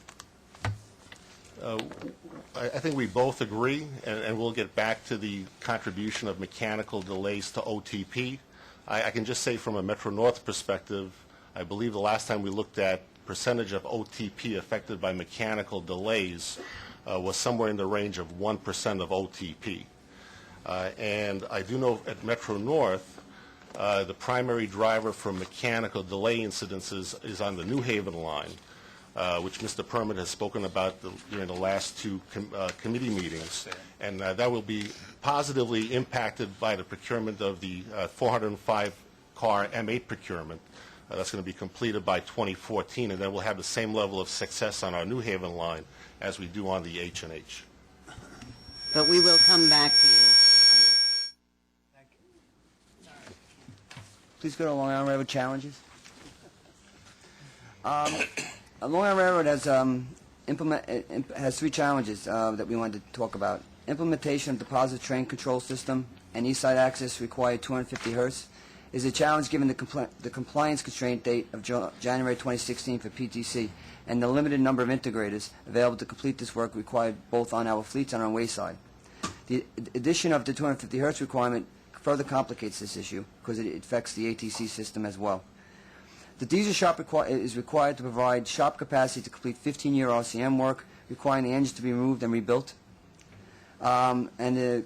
I think we both agree, and we'll get back to the contribution of mechanical delays to OTP. I can just say from a Metro North perspective, I believe the last time we looked at percentage of OTP affected by mechanical delays was somewhere in the range of 1% of OTP. And I do know at Metro North, the primary driver for mechanical delay incidences is on the New Haven line, which Mr. Permit has spoken about during the last two committee meetings. And that will be positively impacted by the procurement of the 405-car M8 procurement. That's going to be completed by 2014, and then we'll have the same level of success on our New Haven line as we do on the H&H. But we will come back to you. Please go to Long Island Railroad challenges. Long Island Railroad has 3 challenges that we wanted to talk about. Implementation of deposit train control system and east side access required 250 hertz is a challenge given the compliance constraint date of January 2016 for PTC and the limited number of integrators available to complete this work required both on our fleets and on wayside. The addition of the 250 hertz requirement further complicates this issue because it affects the ATC system as well. The diesel shop is required to provide shop capacity to complete 15-year RCM work, requiring the engines to be removed and rebuilt. And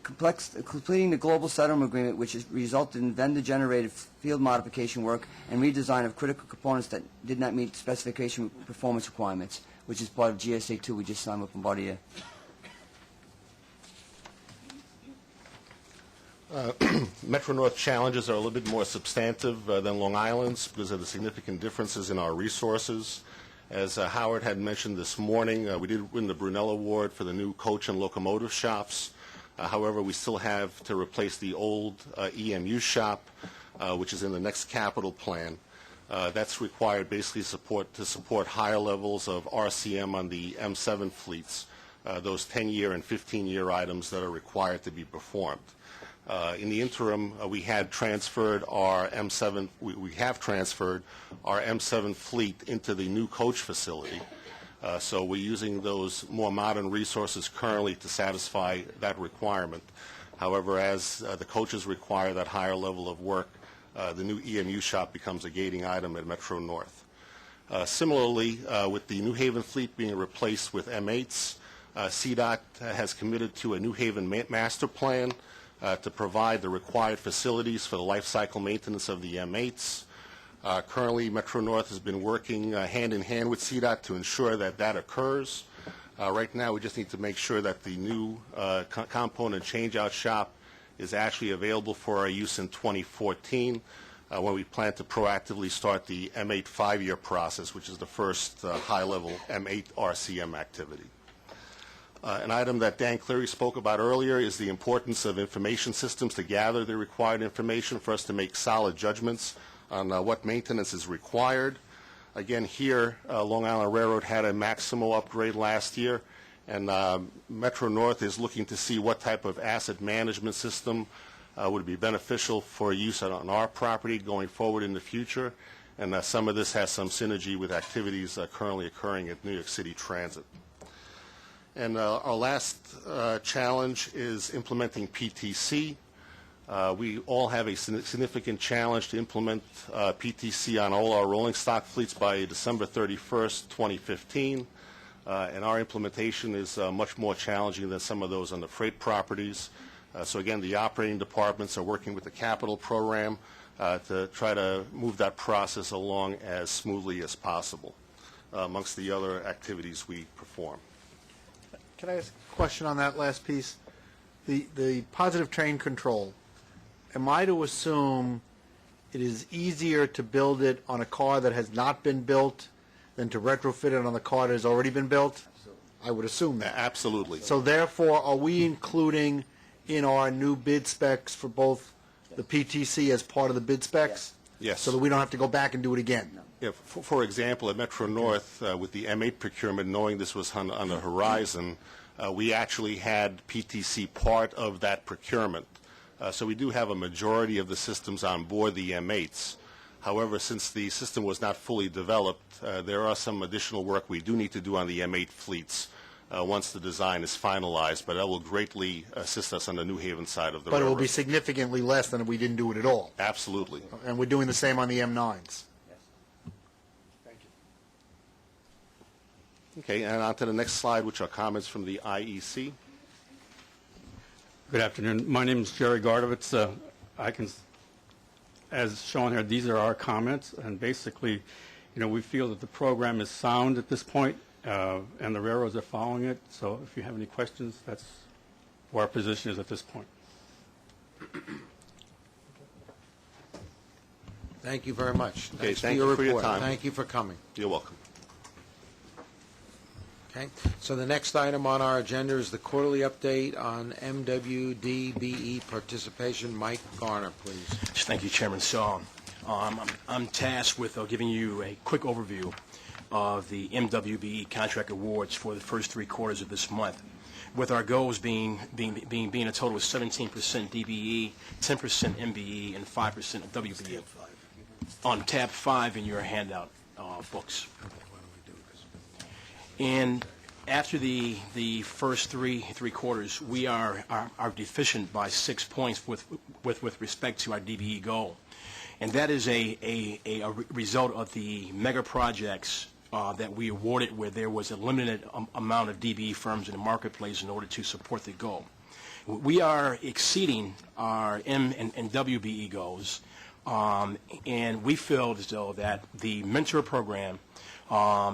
completing the global settlement agreement, which has resulted in vendor-generated field modification work and redesign of critical components that did not meet specification performance requirements, which is part of GSA 2 we just signed with Bombardier. Metro North challenges are a little bit more substantive than Long Island's because of the significant differences in our resources. As Howard had mentioned this morning, we did win the Brunel Award for the new coach and locomotive shops. However, we still have to replace the old EMU shop, which is in the next capital plan. That's required basically to support higher levels of RCM on the M7 fleets, those 10-year and 15-year items that are required to be performed. In the interim, we have transferred our M7 fleet into the new coach facility. So we're using those more modern resources currently to satisfy that requirement. However, as the coaches require that higher level of work, the new EMU shop becomes a gating item at Metro North. Similarly, with the New Haven fleet being replaced with M8s, CDOT has committed to a New Haven master plan to provide the required facilities for the life cycle maintenance of the M8s. Currently, Metro North has been working hand in hand with CDOT to ensure that that occurs. Right now, we just need to make sure that the new component changeout shop is actually available for our use in 2014, when we plan to proactively start the M8 5-year process, which is the first high-level M8 RCM activity. An item that Dan Cleary spoke about earlier is the importance of information systems to gather the required information for us to make solid judgments on what maintenance is required. Again, here, Long Island Railroad had a Maximo upgrade last year, and Metro North is looking to see what type of asset management system would be beneficial for use on our property going forward in the future. And some of this has some synergy with activities currently occurring at New York City Transit. And our last challenge is implementing PTC. We all have a significant challenge to implement PTC on all our rolling stock fleets by December 31st, 2015. And our implementation is much more challenging than some of those on the freight properties. So again, the operating departments are working with the capital program to try to move that process along as smoothly as possible, amongst the other activities we perform. Can I ask a question on that last piece? The positive train control, am I to assume it is easier to build it on a car that has not been built than to retrofit it on the car that has already been built? I would assume that. Absolutely. So therefore, are we including in our new bid specs for both the PTC as part of the bid specs? Yes. So that we don't have to go back and do it again? Yeah, for example, at Metro North, with the M8 procurement, knowing this was on the horizon, we actually had PTC part of that procurement. So we do have a majority of the systems on board the M8s. However, since the system was not fully developed, there are some additional work we do need to do on the M8 fleets once the design is finalized, but that will greatly assist us on the New Haven side of the But it will railroad. be significantly less than if we didn't do it at all. Absolutely. And we're doing the same on the M9s. Okay, and on to the next slide, which are comments from the IEC. Good afternoon. My name is Jerry Gardovitz. As shown here, these are our comments, and basically, we feel that the program is sound at this point, and the railroads are following it. So if you have any questions, that's where our position is at this point. Thank you very much. Okay, Thanks thank for your you for your report. time. Thank you for coming. You're welcome. Okay, so the next item on our agenda is the quarterly update on MWDBE participation. Mike Garner, please. Thank you, Chairman. So I'm tasked with giving you a quick overview of the MWBE contract awards for the first 3 quarters of this month, with our goals being a total of 17% DBE, 10% MBE, and 5% of WBE. On tab 5 in your handout books. And after the first three quarters, we are deficient by 6 points with respect to our DBE goal, and that is a result of the mega projects that we awarded, where there was a limited amount of DBE firms in the marketplace in order to support the goal. We are exceeding our M and WBE goals, and we feel as though that the mentor program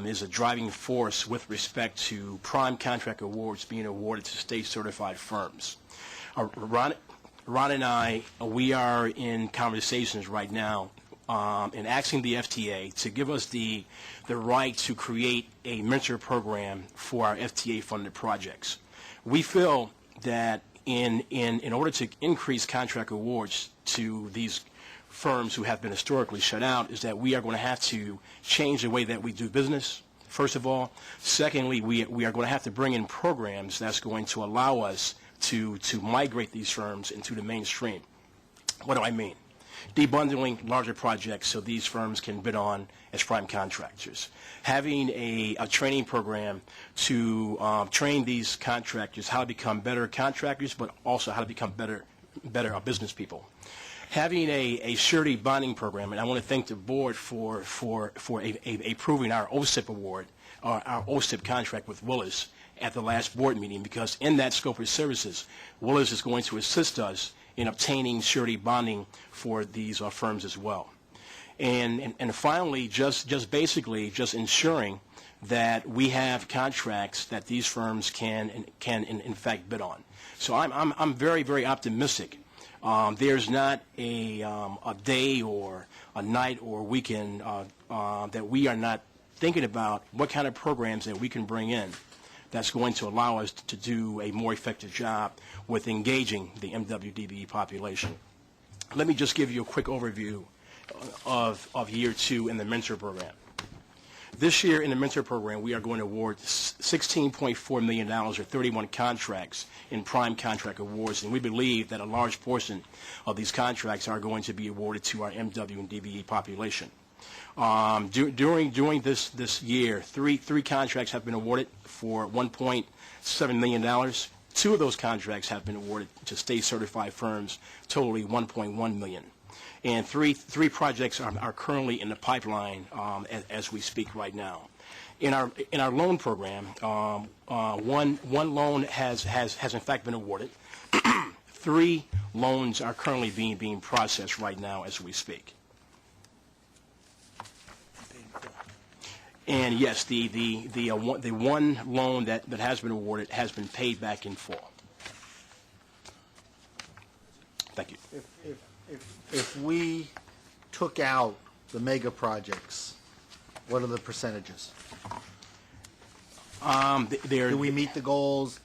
is a driving force with respect to prime contract awards being awarded to state-certified firms. Ron and I, we are in conversations right now and asking the FTA to give us the right to create a mentor program for our FTA-funded projects. We feel that in order to increase contract awards to these firms who have been historically shut out, is that we are going to have to change the way that we do business, first of all. Secondly, we are going to have to bring in programs that's going to allow us to migrate these firms into the mainstream. What do I mean? Debundling larger projects so these firms can bid on as prime contractors. Having a training program to train these contractors how to become better contractors, but also how to become better business people. Having a surety bonding program, and I want to thank the board for approving our OSIP award, our OSIP contract with Willis at the last board meeting, because in that scope of services, Willis is going to assist us in obtaining surety bonding for these firms as well. And finally, just basically ensuring that we have contracts that these firms can in fact bid on. So I'm very, very optimistic. There's not a day or a night or weekend that we are not thinking about what kind of programs that we can bring in that's going to allow us to do a more effective job with engaging the MWDBE population. Let me just give you a quick overview of year 2 in the mentor program. This year in the mentor program, we are going to award $16.4 million or 31 contracts in prime contract awards, and we believe that a large portion of these contracts are going to be awarded to our MW and DBE population. During this year, three contracts have been awarded for $1.7 million. Two of those contracts have been awarded to state-certified firms, totaling $1.1 million. And three projects are currently in the pipeline as we speak right now. In our loan program, one loan has in fact been awarded. 3 loans are currently being processed right now as we speak. And yes, the one loan that has been awarded has been paid back in full. Thank you. If we took out the mega projects, what are the percentages? Do we meet the goals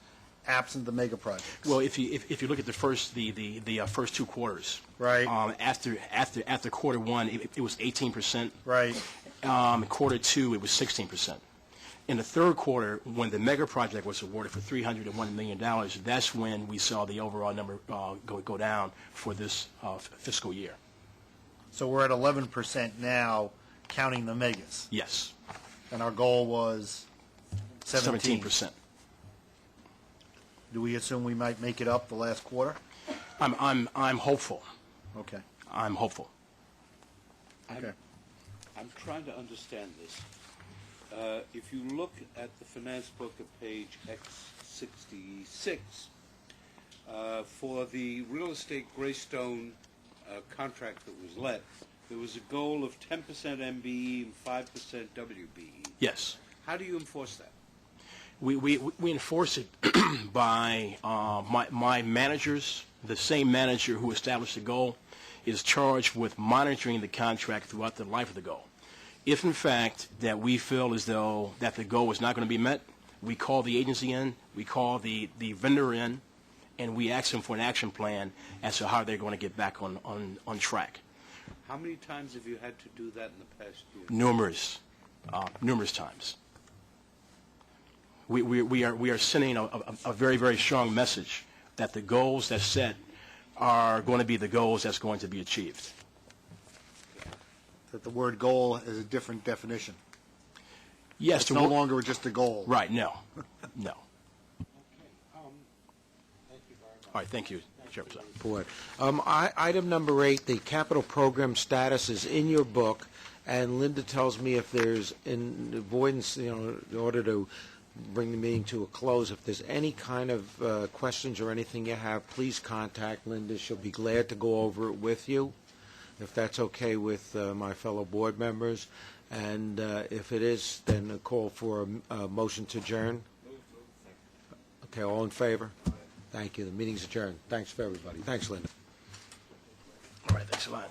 absent the mega projects? Well, if you look at the first 2 quarters, right? After quarter 1, it was 18%. Right. Quarter 2, it was 16%. In the third quarter, when the mega project was awarded for $301 million, that's when we saw the overall number go down for this fiscal year. So we're at 11% now, counting the megas. Yes. And our goal was 17%. Do we assume we might make it up the last quarter? I'm hopeful. Okay. I'm hopeful. Okay. I'm trying to understand this. If you look at the finance book at page X66, for the real estate Greystone contract that was let, there was a goal of 10% MBE and 5% WBE. Yes. How do you enforce that? We enforce it by my managers. The same manager who established the goal is charged with monitoring the contract throughout the life of the goal. If, in fact, that we feel as though that the goal is not going to be met, we call the agency in, we call the vendor in, and we ask them for an action plan as to how they're going to get back on track. How many times have you had to do that in the past year? Numerous times. We are sending a very, very strong message that the goals that's set are going to be the goals that's going to be achieved. That the word goal is a different definition. Yes. It's no longer just a goal. Right, no. No. All right, thank you, Chairman. Board. Item number 8, the capital program status is in your book, and Linda tells me if there's, in avoidance, in order to bring the meeting to a close, if there's any kind of questions or anything you have, please contact Linda. She'll be glad to go over it with you, if that's okay with my fellow board members. And if it is, then a call for a motion to adjourn. Okay, all in favor? Thank you. The meeting's adjourned. Thanks for everybody. Thanks, Linda. All right, thanks a lot.